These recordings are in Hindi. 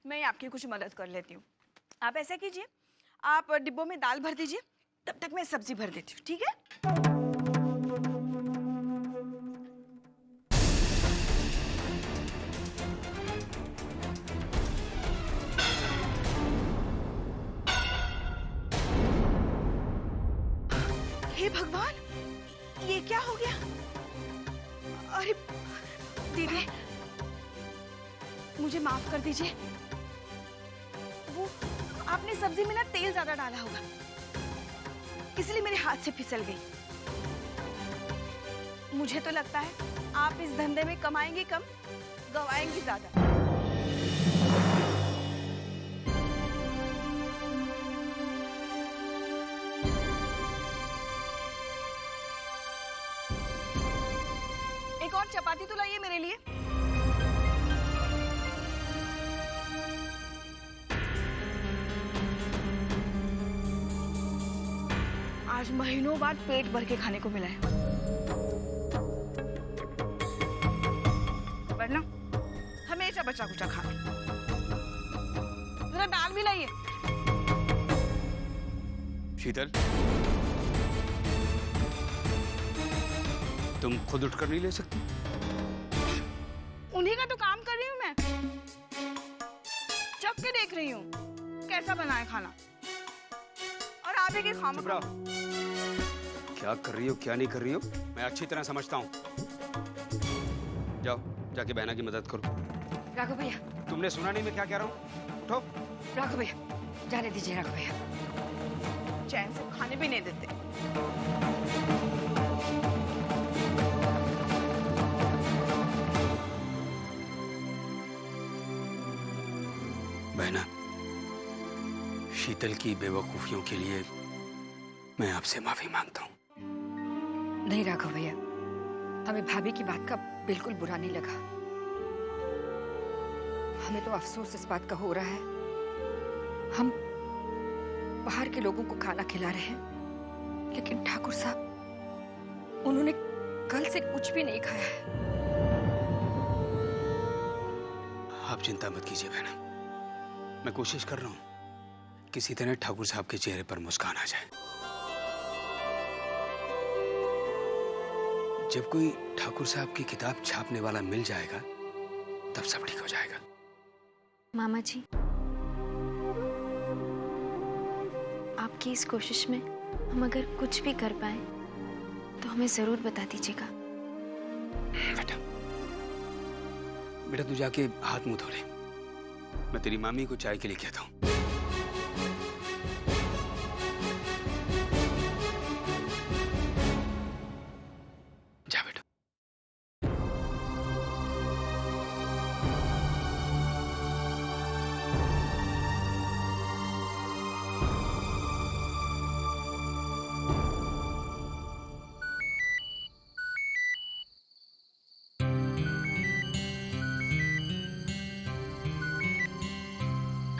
मैं आपकी कुछ मदद कर लेती हूँ। आप ऐसा कीजिए, आप डिब्बों में दाल भर दीजिए, तब तक मैं सब्जी भर देती हूँ, ठीक है? हे भगवान, ये क्या हो गया? अरे दीदी, मुझे माफ कर दीजिए। वो आपने सब्जी में ना तेल ज्यादा डाला होगा, इसलिए मेरे हाथ से फिसल गई। मुझे तो लगता है आप इस धंधे में कमाएंगे कम, गवाएंगे ज्यादा। एक और चपाती तो लाइए मेरे लिए। आज महीनों बाद पेट भर के खाने को मिला है, वरना हमेशा बचा कुचा खाना। जरा दाल भी लाइए। शीतल, तुम खुद उठकर नहीं ले सकती? उन्हीं का तो काम कर रही हूँ मैं। जब के देख रही हूँ कैसा बना है खाना, और आप एक खाम। क्या कर रही हो क्या नहीं कर रही हो मैं अच्छी तरह समझता हूँ। जाओ जाके बहना की मदद करो। राघव भैया, तुमने सुना नहीं मैं क्या कह रहा हूँ? उठो। राघव भैया, जाने दीजिए राघव भैया। चैन से खाने भी नहीं देते। बहना, शीतल की बेवकूफियों के लिए मैं आपसे माफी मांगता हूँ। नहीं राघव भैया, हमें भाभी की बात का बिल्कुल बुरा नहीं लगा। हमें तो अफसोस इस बात का हो रहा है, हम बाहर के लोगों को खाना खिला रहे हैं, लेकिन ठाकुर साहब, उन्होंने कल से कुछ भी नहीं खाया है। आप चिंता मत कीजिए बहना, मैं कोशिश कर रहा हूँ किसी तरह ठाकुर साहब के चेहरे पर मुस्कान आ जाए। जब कोई ठाकुर साहब की किताब छापने वाला मिल जाएगा तब सब ठीक हो जाएगा। मामा जी, आपकी इस कोशिश में हम अगर कुछ भी कर पाए तो हमें जरूर बता दीजिएगा। बेटा, बेटा तू जाके हाथ मुंह धो ले, मैं तेरी मामी को चाय के लिए कहता हूँ। जा बेटा।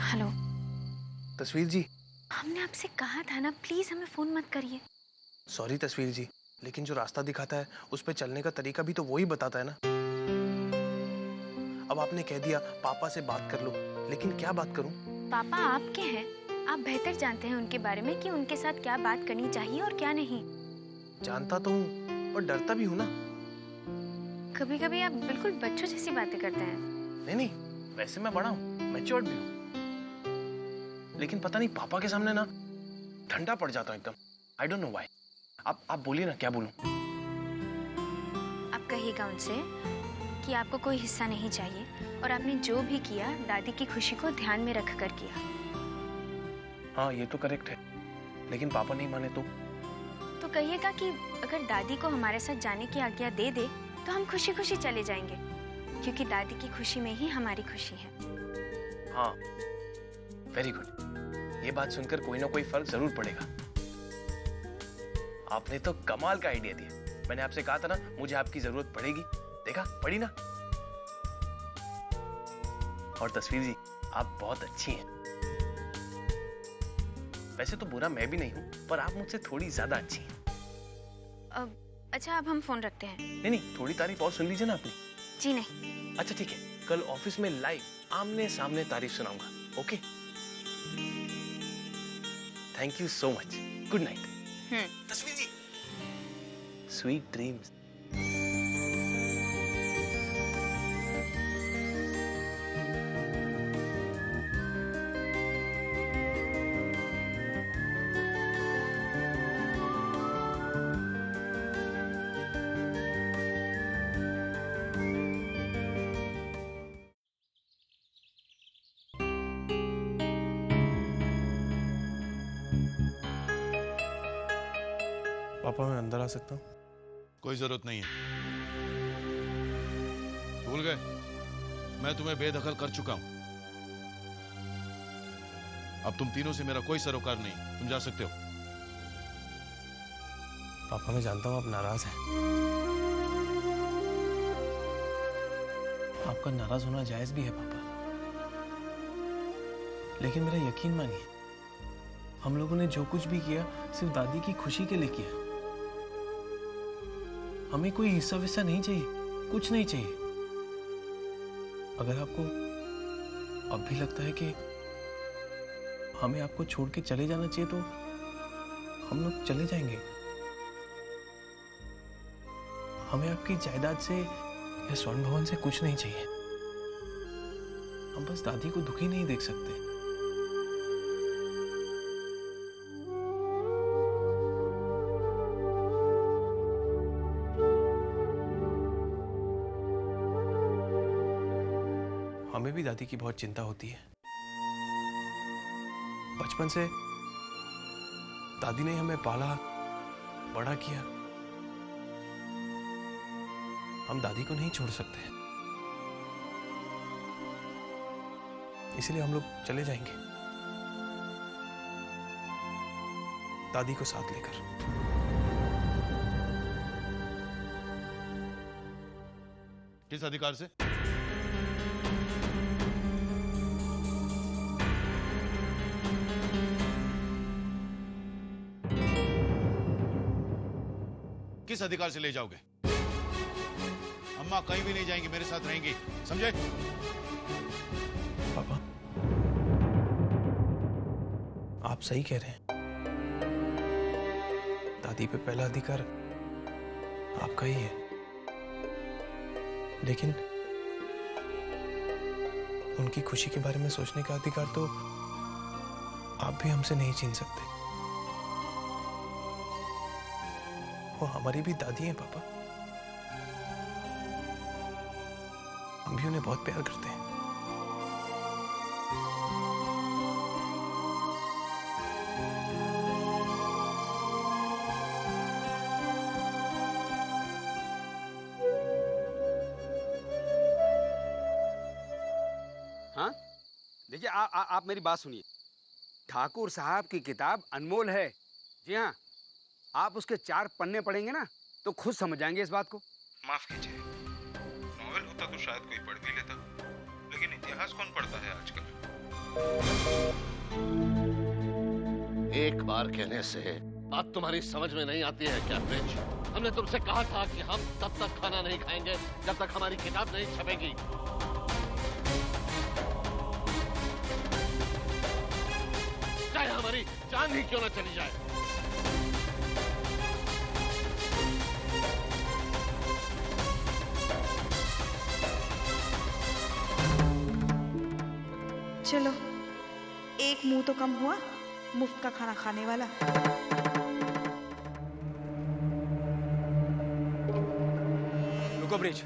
हेलो तस्वीर जी। हमने आपसे कहा था ना, प्लीज हमें फोन मत करिए। सॉरी तस्वीर जी, लेकिन जो रास्ता दिखाता है उस पे चलने का तरीका भी तो वही बताता है ना। अब आपने कह दिया पापा से बात कर लो, लेकिन क्या बात करूं? पापा आपके हैं, आप बेहतर जानते हैं उनके बारे में कि उनके साथ क्या बात करनी चाहिए और क्या नहीं। जानता तो हूँ पर डरता भी हूँ ना। कभी कभी आप बिल्कुल बच्चों जैसी बातें करते हैं। नहीं नहीं, वैसे मैं बड़ा हूँ, मैच्योर्ड भी हूँ, लेकिन पता नहीं पापा के सामने ना ठंडा पड़ जाता हूँ एकदम। I don't know why. आप बोलिए ना, क्या बोलूं? आप कहिएगा उनसे कि आपको कोई हिस्सा नहीं चाहिए और आपने जो भी किया दादी की खुशी को ध्यान में रखकर किया। हाँ ये तो करेक्ट है, लेकिन पापा नहीं माने तो कहिएगा कि अगर दादी को हमारे साथ जाने की आज्ञा दे दे तो हम खुशी खुशी चले जाएंगे, क्योंकि दादी की खुशी में ही हमारी खुशी है। हाँ वेरी गुड, ये बात सुनकर कोई ना कोई फर्क जरूर पड़ेगा। आपने तो कमाल का आइडिया दिया। मैंने आपसे कहा था ना मुझे आपकी जरूरत पड़ेगी, देखा पड़ी ना। और तस्वीर जी, आप बहुत अच्छी हैं। वैसे तो बुरा मैं भी नहीं हूं, पर आप मुझसे थोड़ी ज्यादा अच्छी हैं। अच्छा अब हम फोन रखते हैं। नहीं नहीं, थोड़ी तारीफ और सुन लीजिए ना अपनी। जी नहीं। अच्छा ठीक है, कल ऑफिस में लाइव आमने सामने तारीफ सुनाऊंगा। Okay, thank you so much. Good night. तस्वीर जी, स्वीट ड्रीम्स। पापा मैं अंदर आ सकता हूँ? कोई जरूरत नहीं है। भूल गए, मैं तुम्हें बेदखल कर चुका हूं। अब तुम तीनों से मेरा कोई सरोकार नहीं, तुम जा सकते हो। पापा मैं जानता हूँ आप नाराज हैं। आपका नाराज होना जायज भी है पापा, लेकिन मेरा यकीन मानिए, हम लोगों ने जो कुछ भी किया सिर्फ दादी की खुशी के लिए किया। हमें कोई हिस्सा विस्सा नहीं चाहिए, कुछ नहीं चाहिए। अगर आपको अब भी लगता है कि हमें आपको छोड़ के चले जाना चाहिए तो हम लोग चले जाएंगे। हमें आपकी जायदाद से या स्वर्ण भवन से कुछ नहीं चाहिए। हम बस दादी को दुखी नहीं देख सकते। हमें भी दादी की बहुत चिंता होती है। बचपन से दादी ने हमें पाला, बड़ा किया। हम दादी को नहीं छोड़ सकते, इसलिए हम लोग चले जाएंगे दादी को साथ लेकर। किस अधिकार से? किस अधिकार से ले जाओगे? अम्मा कहीं भी नहीं जाएंगी, मेरे साथ रहेंगी, समझे? पापा आप सही कह रहे हैं। दादी पे पहला अधिकार आपका ही है, लेकिन उनकी खुशी के बारे में सोचने का अधिकार तो आप भी हमसे नहीं छीन सकते। वो हमारी भी दादी हैं पापा, हम भी उन्हें बहुत प्यार करते हैं। हाँ, देखिए आप मेरी बात सुनिए। ठाकुर साहब की किताब अनमोल है। जी हाँ, आप उसके 4 पन्ने पढ़ेंगे ना तो खुद समझ जाएंगे इस बात को। माफ कीजिए, नॉवेल होता तो शायद कोई पढ़ भी लेता, लेकिन इतिहास कौन पढ़ता है आजकल? एक बार कहने से बात तुम्हारी समझ में नहीं आती है क्या प्रिंस? हमने तुमसे कहा था कि हम तब तक खाना नहीं खाएंगे जब तक हमारी किताब नहीं छपेगी। चाहे हमारी जान ही क्यों न चली जाए। चलो, एक मुंह तो कम हुआ मुफ्त का खाना खाने वाला। रुको ब्रिज,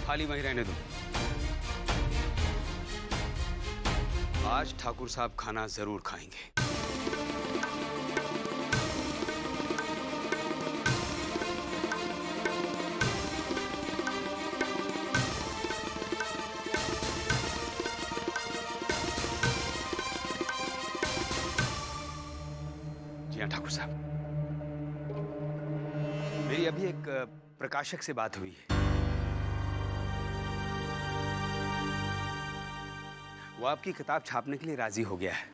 खाली वहीं रहने दो। आज ठाकुर साहब खाना जरूर खाएंगे। जी हाँ ठाकुर साहब, मेरी अभी एक प्रकाशक से बात हुई है। वो आपकी किताब छापने के लिए राजी हो गया है।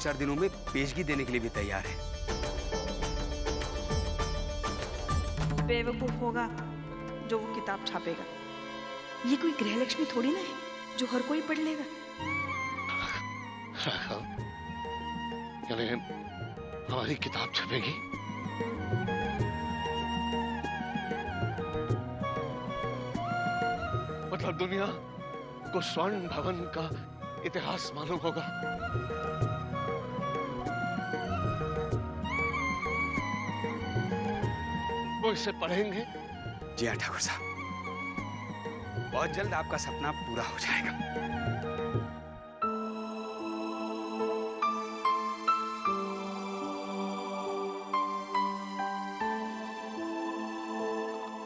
2-4 दिनों में पेशगी देने के लिए भी तैयार है। बेवकूफ होगा जो वो किताब छापेगा। ये कोई गृहलक्ष्मी थोड़ी ना है जो हर कोई पढ़ लेगा। राघव, यानी हमारी किताब छपेगी? मतलब दुनिया को स्वर्ण भवन का इतिहास मालूम होगा। वो इसे पढ़ेंगे? जी हाँ ठाकुर साहब, बहुत जल्द आपका सपना पूरा हो जाएगा।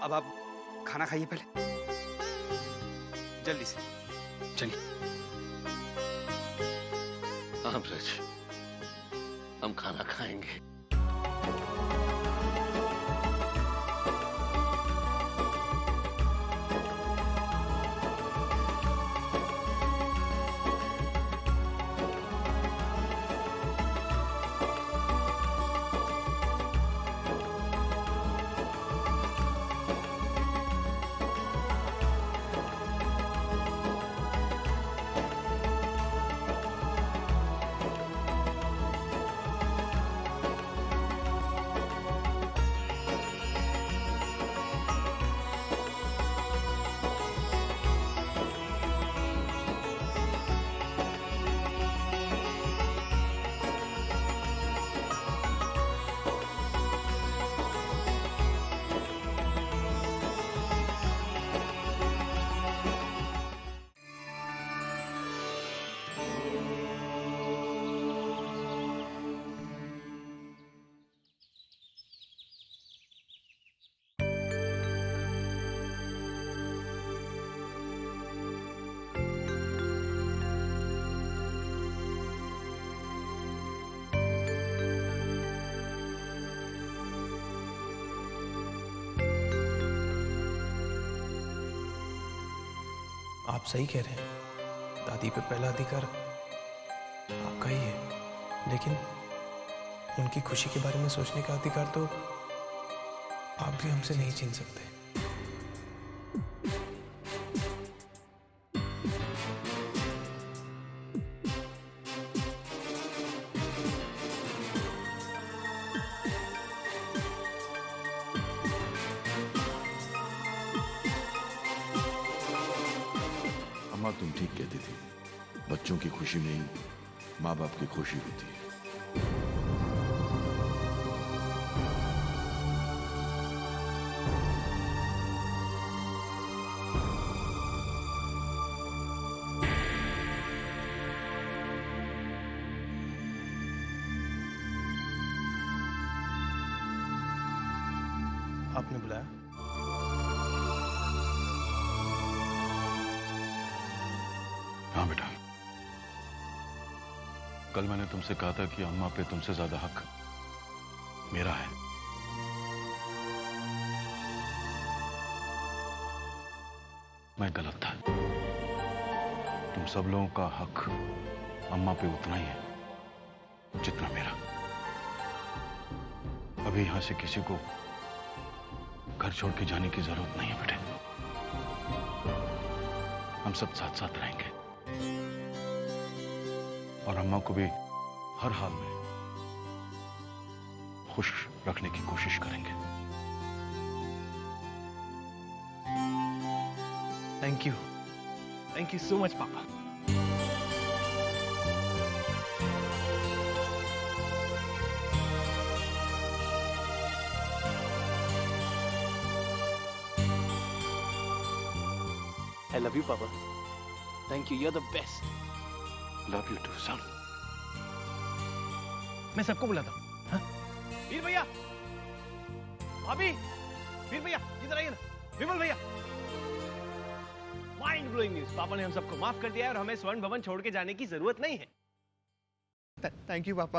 अब आप खाना खाइए पहले, जल्दी से चलिए। हाँ ब्रज, हम खाना खाएंगे। आप सही कह रहे हैं, दादी पे पहला अधिकार आपका ही है, लेकिन उनकी खुशी के बारे में सोचने का अधिकार तो आप भी हमसे नहीं छीन सकते। अम्मा तुम ठीक कहती थी, बच्चों की खुशी में ही माँ बाप की खुशी होती है। आपने बुलाया? हाँ बेटा, कल मैंने तुमसे कहा था कि अम्मा पे तुमसे ज्यादा हक मेरा है। मैं गलत था। तुम सब लोगों का हक अम्मा पे उतना ही है जितना मेरा। अभी यहां से किसी को घर छोड़ के जाने की जरूरत नहीं है बेटे। हम सब साथ साथ रहेंगे और अम्मा को भी हर हाल में खुश रखने की कोशिश करेंगे। थैंक यू सो मच पापा। I love you, Papa. Thank you. You're the best. Love you too son. मैं सबको बुलाता हूँ। हाँ? वीर भैया, भाभी, वीर भैया, इधर आइए ना। विमल भैया। Mind blowing news. पापा ने हम सबको माफ कर दिया है और हमें स्वर्ण भवन छोड़ के जाने की जरूरत नहीं है। थैंक यू, पापा।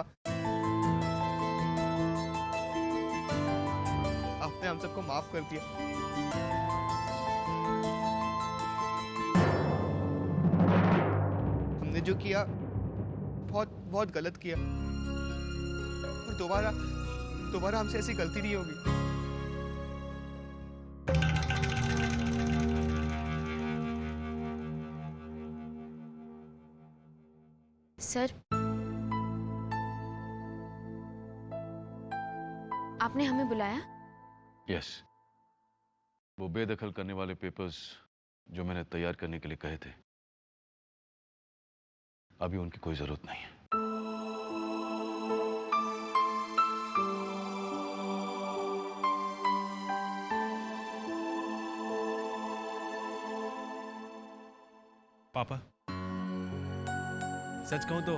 आपने हम सबको माफ कर दिया। जो किया बहुत बहुत गलत किया और दोबारा हमसे ऐसी गलती नहीं होगी। सर, आपने हमें बुलाया? यस, वो बेदखल करने वाले पेपर्स जो मैंने तैयार करने के लिए कहे थे, अभी उनकी कोई जरूरत नहीं है। पापा, सच कहूं तो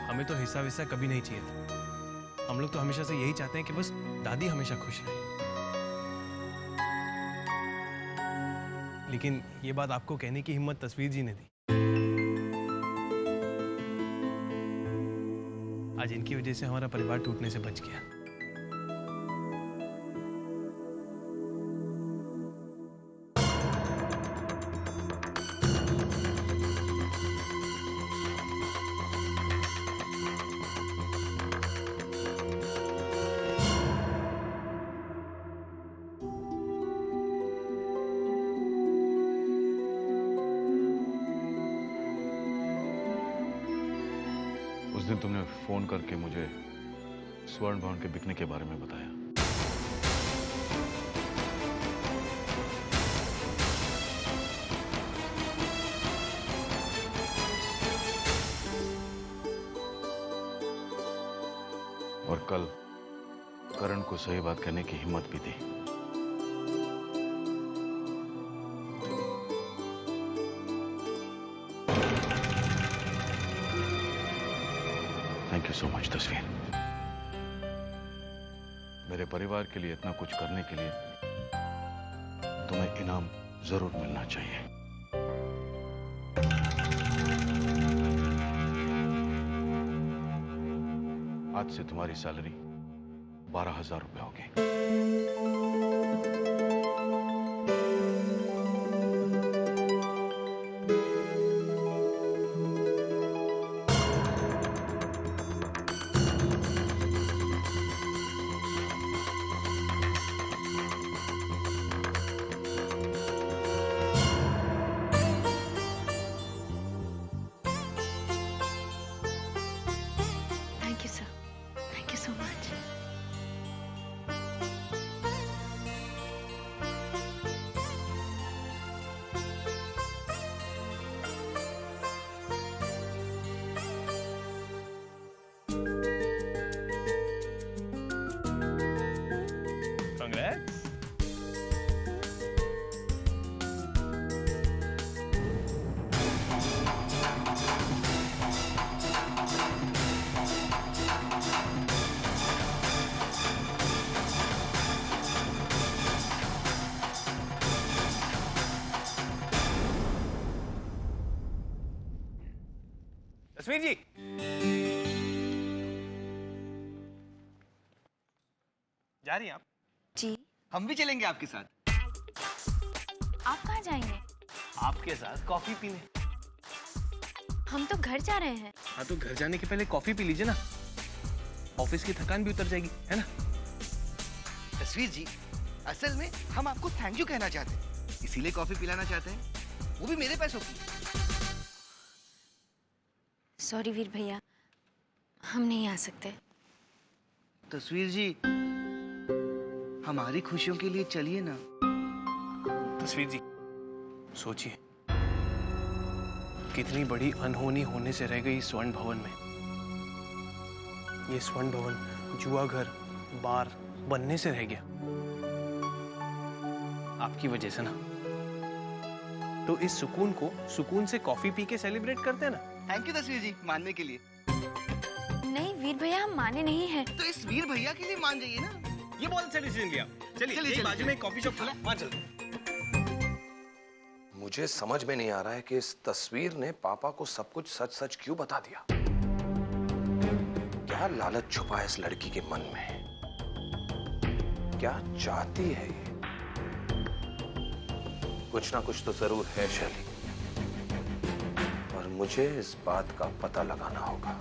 हमें तो हिस्सा विस्सा कभी नहीं चाहिए था। हम लोग तो हमेशा से यही चाहते हैं कि बस दादी हमेशा खुश रहे। लेकिन ये बात आपको कहने की हिम्मत तस्वीर जी ने दी। आज इनकी वजह से हमारा परिवार टूटने से बच गया। उस दिन तुमने फोन करके मुझे स्वर्ण भवन के बिकने के बारे में बताया। और कल करण को सही बात कहने की हिम्मत भी दी। थैंक यू सो मच तस्वीर। मेरे परिवार के लिए इतना कुछ करने के लिए तुम्हें इनाम जरूर मिलना चाहिए। आज से तुम्हारी सैलरी 12,000 रुपए होगी। Thank you sir, thank you so much. Congrats. तस्वीर जी, जा रही हैं आप? जी, हम भी चलेंगे आपके साथ। आप कहाँ जाएंगे? आपके साथ कॉफी पीने। हम तो घर जा रहे हैं। हाँ, तो घर जाने के पहले कॉफी पी लीजिए ना, ऑफिस की थकान भी उतर जाएगी, है ना? तस्वीर जी, असल में हम आपको थैंक यू कहना चाहते हैं, इसीलिए कॉफी पिलाना चाहते हैं, वो भी मेरे पैसों की। सॉरी वीर भैया, हम नहीं आ सकते। तस्वीर जी, हमारी खुशियों के लिए चलिए ना। तस्वीर जी, सोचिए कितनी बड़ी अनहोनी होने से रह गई स्वर्ण भवन में। ये स्वर्ण भवन जुआ घर, बार बनने से रह गया आपकी वजह से ना। तो इस सुकून को सुकून से कॉफी पी के सेलिब्रेट करते हैं ना। थैंक यू तस्वीर जी, मानने के लिए। नहीं वीर भैया, हम माने नहीं हैं। तो इस वीर भैया के लिए मान जाइए ना। ये बहुत अच्छा डिसीजन लिया। चलिए, चलिए, बाजू में कॉफी शॉप खुला, वहां चलते हैं। मुझे समझ में नहीं आ रहा है कि इस तस्वीर ने पापा को सब कुछ सच सच क्यों बता दिया। क्या लालच छुपा है इस लड़की के मन में? क्या चाहती है ये? कुछ ना कुछ तो जरूर है शैली, और मुझे इस बात का पता लगाना होगा।